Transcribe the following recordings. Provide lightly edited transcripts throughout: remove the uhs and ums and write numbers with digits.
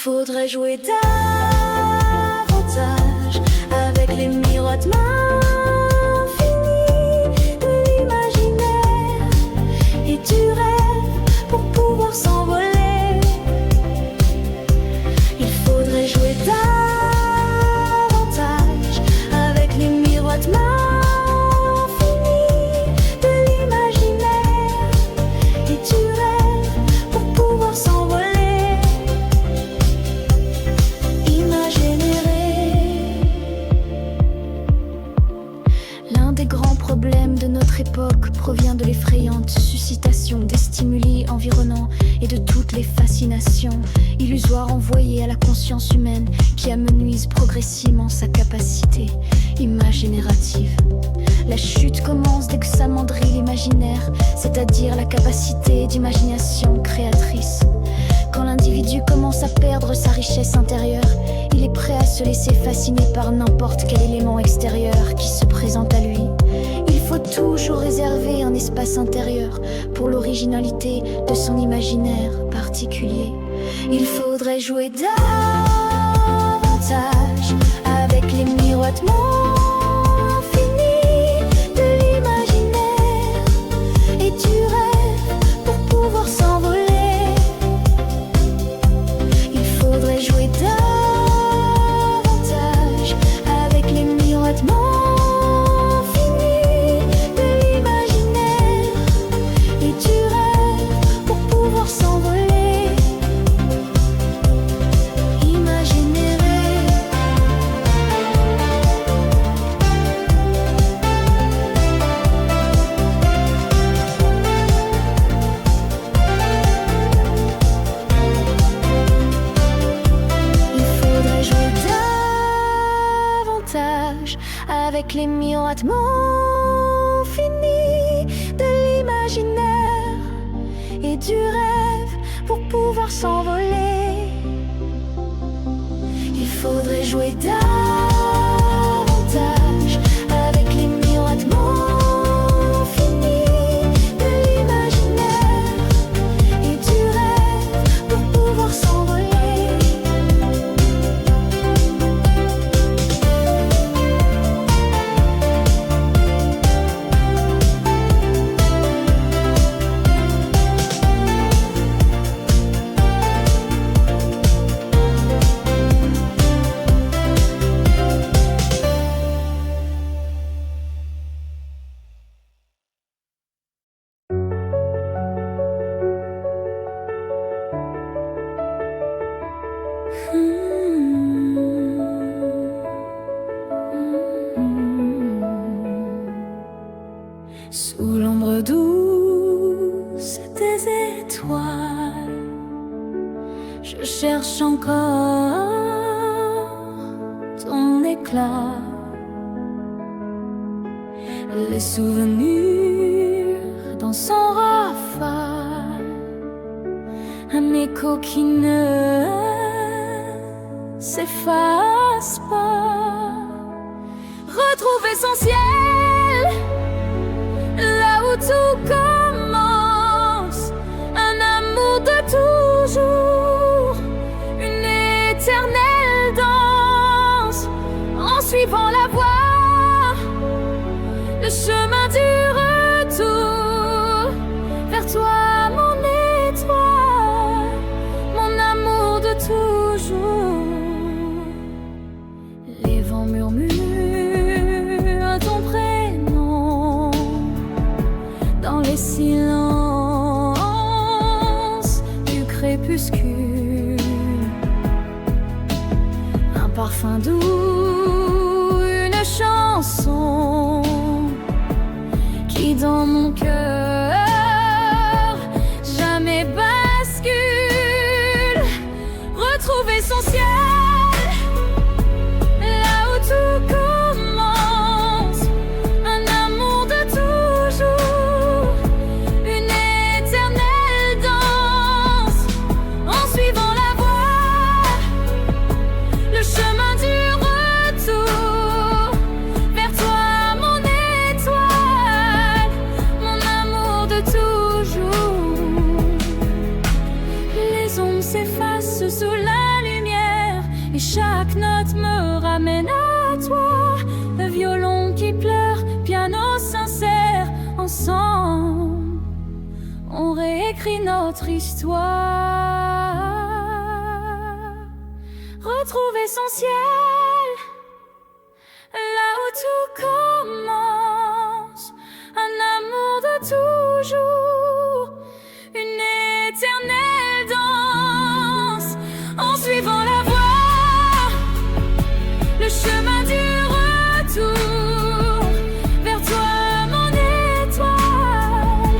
faudrait jouer davantage avec les miroitements finis de l'imaginaire et du rêve pour pouvoir s'envoler. Il faudrait jouer davantage avec les miroitements finis de l'imaginaire et du rêve pour pouvoir s'envoler. L'un des grands problèmes de notre époque provient de l'effrayante suscitation des stimuli environnants et de toutes les fascinations illusoires envoyées à la conscience humaine qui amenuisent progressivement sa capacité imagénérative. La chute commence dès que s'amendrit l'imaginaire, c'est-à-dire la capacité d'imagination créatrice. Quand l'individu commence à perdre sa richesse intérieure, il est prêt à se laisser fasciner par n'importe quel élément extérieur qui se présente à lui. Il faut toujours réserver un espace intérieur pour l'originalité de son imaginaire particulier. Il faudrait jouer davantage avec les miroitements finis de l'imaginaire et du rêve pour pouvoir s'envoler. Il faudrait jouer davantage avec les miroitements finis de l'imaginaire et du rêve pour pouvoir s'envoler. Avec les miroitements finis de l'imaginaire et du rêve pour pouvoir s'envoler. Il faudrait jouer davantage avec les miroitements finis de l'imaginaire et du rêve pour pouvoir s'envoler. Sous l'ombre douce des étoiles, je cherche encore ton éclat. Les souvenirs dans son rafale, un écho qui ne s'efface pas. Retrouver son ciel là où tout commence, un amour de toujours, une éternelle danse, en suivant la voie, le chemin du retour, vers toi mon étoile, mon amour de toujours. Les vents murmurent ton prénom dans les silences du crépuscule, un parfum doux, une chanson qui dans mon cœur jamais bascule. Retrouver son ciel là où tout commence, un amour de toujours, une éternelle danse, en suivant la voie, le chemin du retour, vers toi mon étoile, mon écrit notre histoire. Retrouver son ciel, là où tout commence, un amour de toujours, une éternelle danse, en suivant la voie, le chemin du retour, vers toi mon étoile,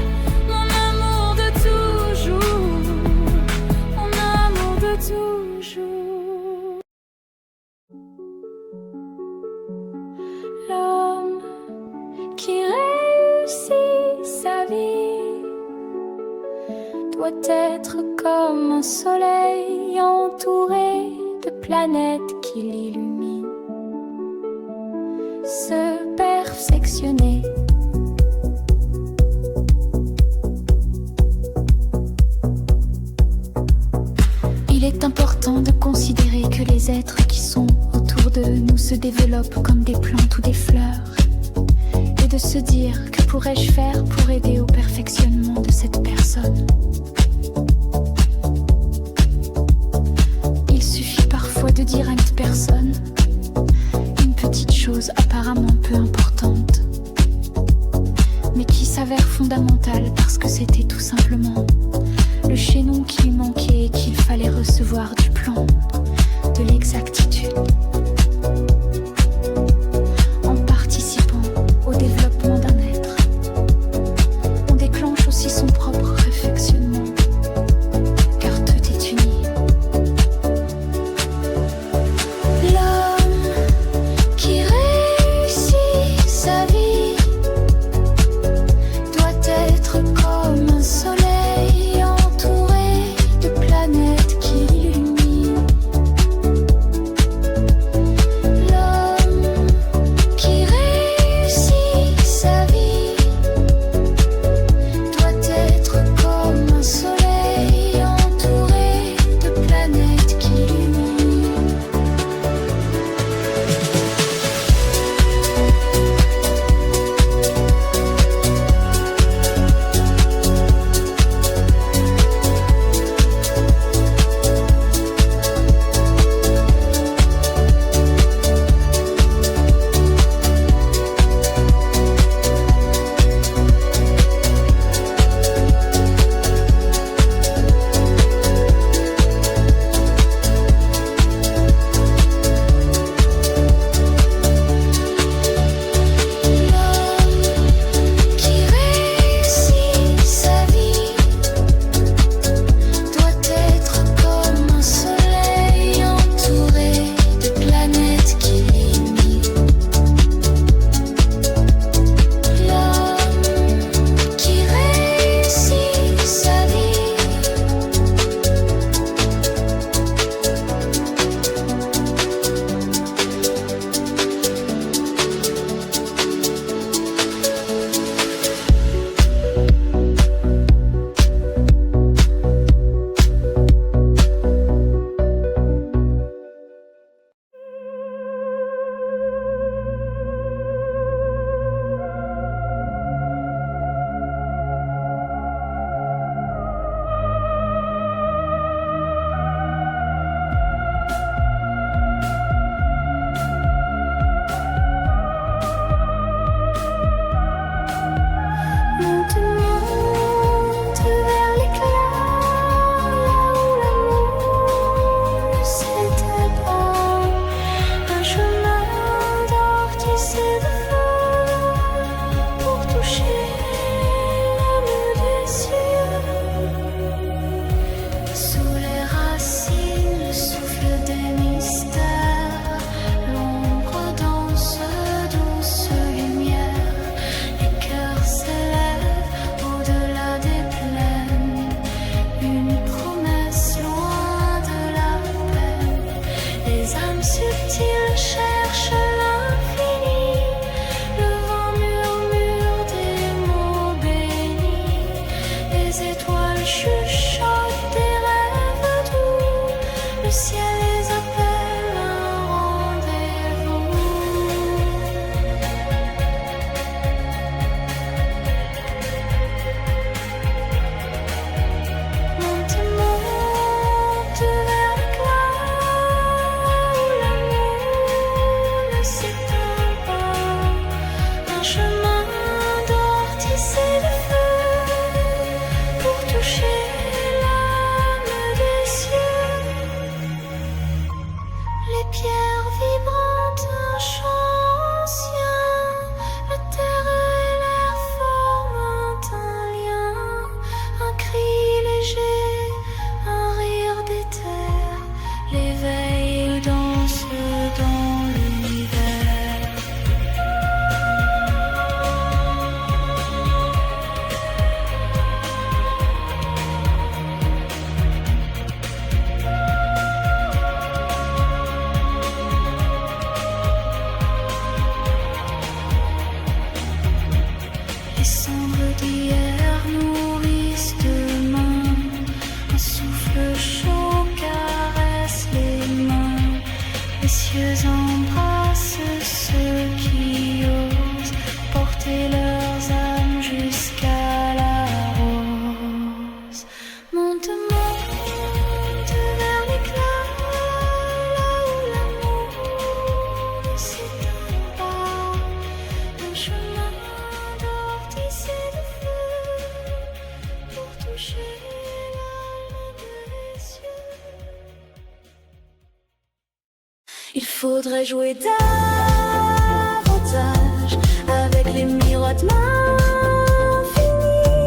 mon amour de toujours, mon amour de toujours. L'homme qui réussit sa vie doit être comme un soleil entouré de planètes qui l'illuminent. Se perfectionner. Il est important de considérer que les êtres qui sont autour de nous se développent comme des plantes ou des fleurs, et de se dire que pourrais-je faire pour aider au perfectionnement de cette personne. Il suffit parfois de dire à une personne une petite chose apparemment peu importante, mais qui s'avère fondamentale parce que c'était tout simplement le chaînon qui lui manquait et qu'il fallait recevoir du plan, de l'exactitude. En participant au développement d'un être, on déclenche aussi son propre perfectionnement, car tout est uni. L'homme qui réussit sa vie doit être comme un soleil entouré de planètes qui l'illuminent. cendres d'hier nourrissent demain. Un souffle chaud caresse les mains. Les cieux embrassent ceux qui osent porter leurs âmes jusqu'à la rose. Monte, monte vers l'éclat, là où l'amour ne s'éteint pas. Un chemin d'or tissé de feu pour toucher l'âme des cieux. Il faudrait jouer davantage avec les miroitements infinis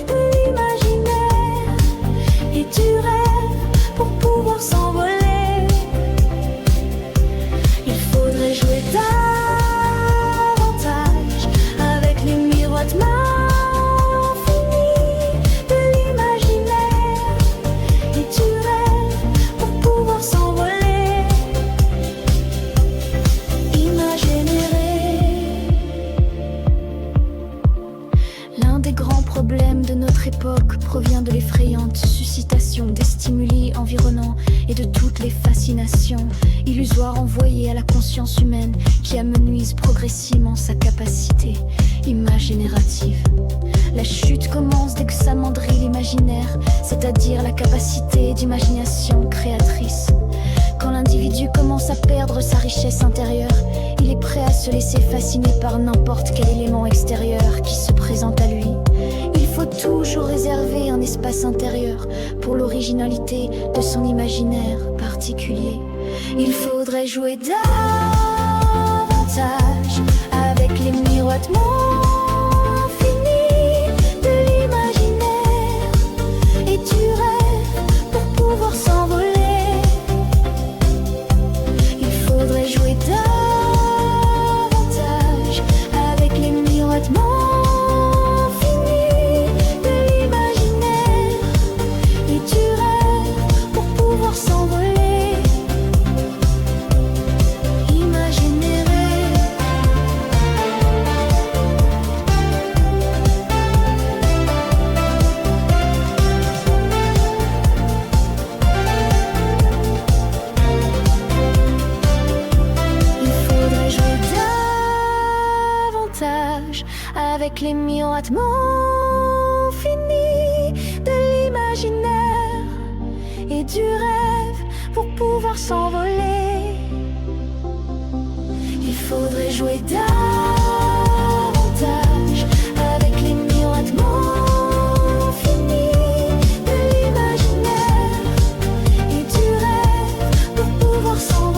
de l'imaginaire et du rêve pour pouvoir s'envoler. Il faudrait jouer davantage avec les miroitements infinis de l'imaginaire et du rêve pour pouvoir s'envoler. L'un des grands problèmes de notre époque provient de l'effrayante suscitation des stimuli environnants et de toutes les fascinations illusoires envoyées à la conscience humaine qui amenuisent progressivement sa capacité imagénérative. La chute commence dès que s'amendrit l'imaginaire, c'est-à-dire la capacité d'imagination créatrice. Quand l'individu commence à perdre sa richesse intérieure, il est prêt à se laisser fasciner par n'importe quel élément extérieur qui se présente à lui. Il faut toujours réserver un espace intérieur pour l'originalité de son imaginaire particulier. Il faudrait jouer davantage avec les miroitements infinis de l'imaginaire et du rêve pour pouvoir s'envoler. Il faudrait jouer davantage avec les miroitements infinis de l'imaginaire et du rêve pour pouvoir s'envoler. Avec les miroitements finis de l'imaginaire et du rêve pour pouvoir s'envoler. Il faudrait jouer davantage avec les miroitements finis de l'imaginaire et du rêve pour pouvoir s'envoler.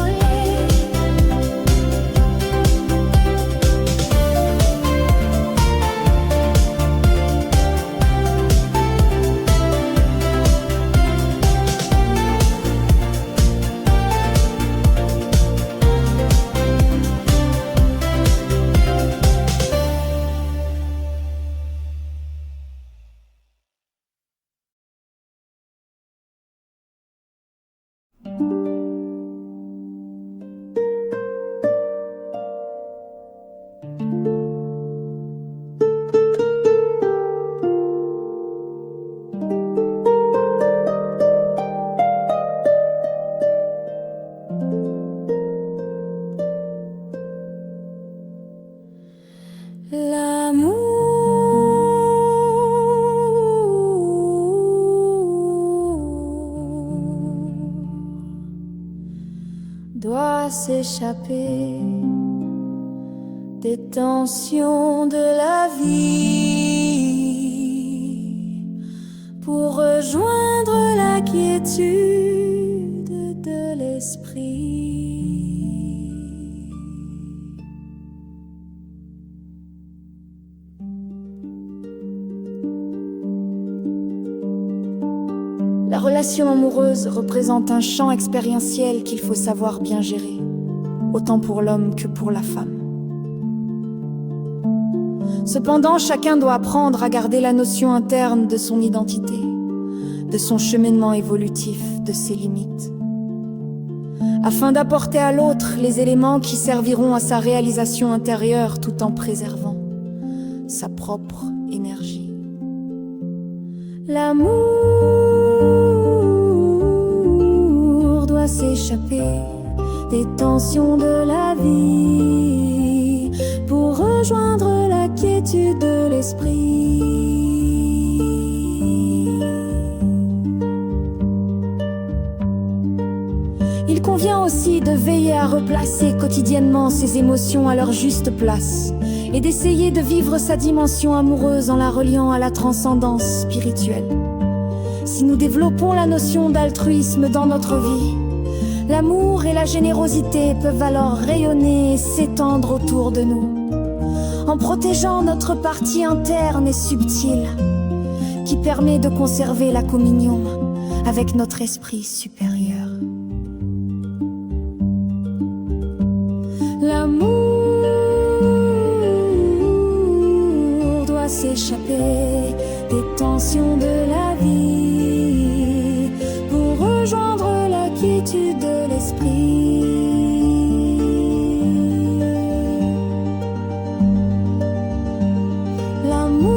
Doit s'échapper des tensions de la vie pour rejoindre la quiétude de l'esprit. La relation amoureuse représente un champ expérientiel qu'il faut savoir bien gérer, autant pour l'homme que pour la femme. Cependant, chacun doit apprendre à garder la notion interne de son identité, de son cheminement évolutif, de ses limites, afin d'apporter à l'autre les éléments qui serviront à sa réalisation intérieure tout en préservant sa propre énergie. L'amour doit s'échapper des tensions de la vie pour rejoindre la quiétude de l'esprit. Il convient aussi de veiller à replacer quotidiennement ses émotions à leur juste place et d'essayer de vivre sa dimension amoureuse en la reliant à la transcendance spirituelle. Si nous développons la notion d'altruisme dans notre vie, l'amour et la générosité peuvent alors rayonner et s'étendre autour de nous, en protégeant notre partie interne et subtile, qui permet de conserver la communion avec notre esprit supérieur. L'amour doit s'échapper des tensions de la vie pour rejoindre la quiétude de l'esprit. L'amour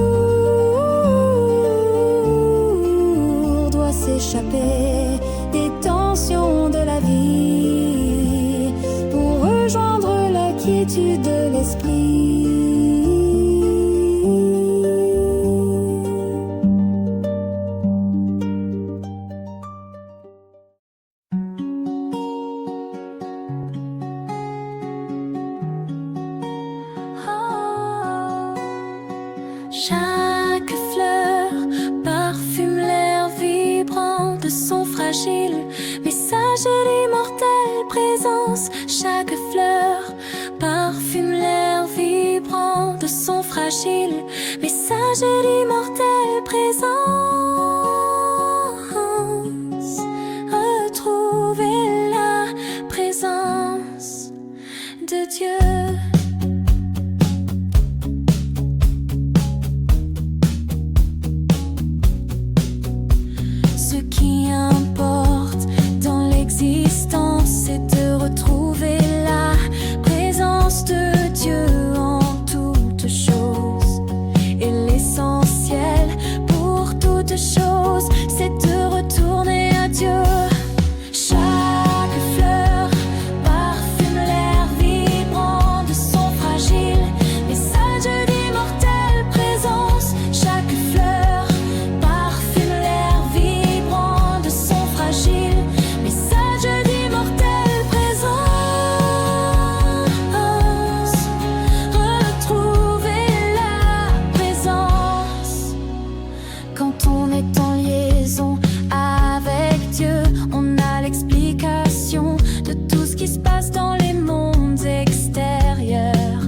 doit s'échapper des tensions de la vie pour rejoindre la quiétude de l'esprit. Chaque fleur parfume l'air vibrant de son fragile message de l'immortelle présence. Chaque fleur parfume l'air vibrant de son fragile message de l'immortelle présence. Retrouver la présence de Dieu. Ce qui importe dans l'existence, c'est de retrouver la présence de Dieu en toutes choses. Et l'essentiel pour toutes choses, c'est de retourner à Dieu. Chaque fleur parfume l'air vibrant de son fragile message d'immortelle présence. Chaque fleur parfume l'air vibrant de son fragile message d'immortelle présence. Retrouver la présence. Quand on est en liaison avec Dieu, on a l'explication de tout ce qui se passe dans les mondes extérieurs.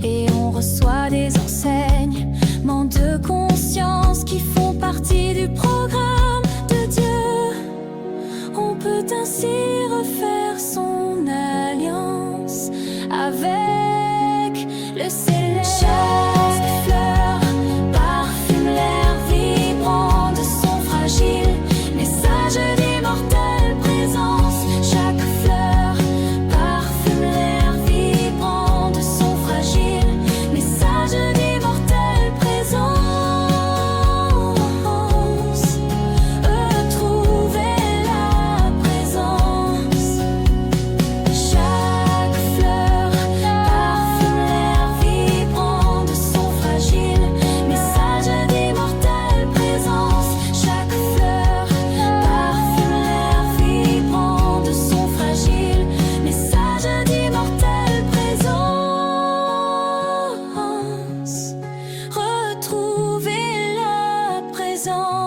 Et on reçoit des enseignements de conscience qui font partie du programme de Dieu. On peut ainsi refaire son alliance avec le céleste. Chaque fleur parfume l'air vibrant de son fragile message d'immortelle présence. Chaque fleur parfume l'air vibrant de son fragile message d'immortelle présence. Retrouver la présence. Chaque fleur parfume l'air vibrant de son fragile message d'immortelle présence. Chaque fleur parfume l'air vibrant de son fragile message d'immortelle présence. Retrouver la présence.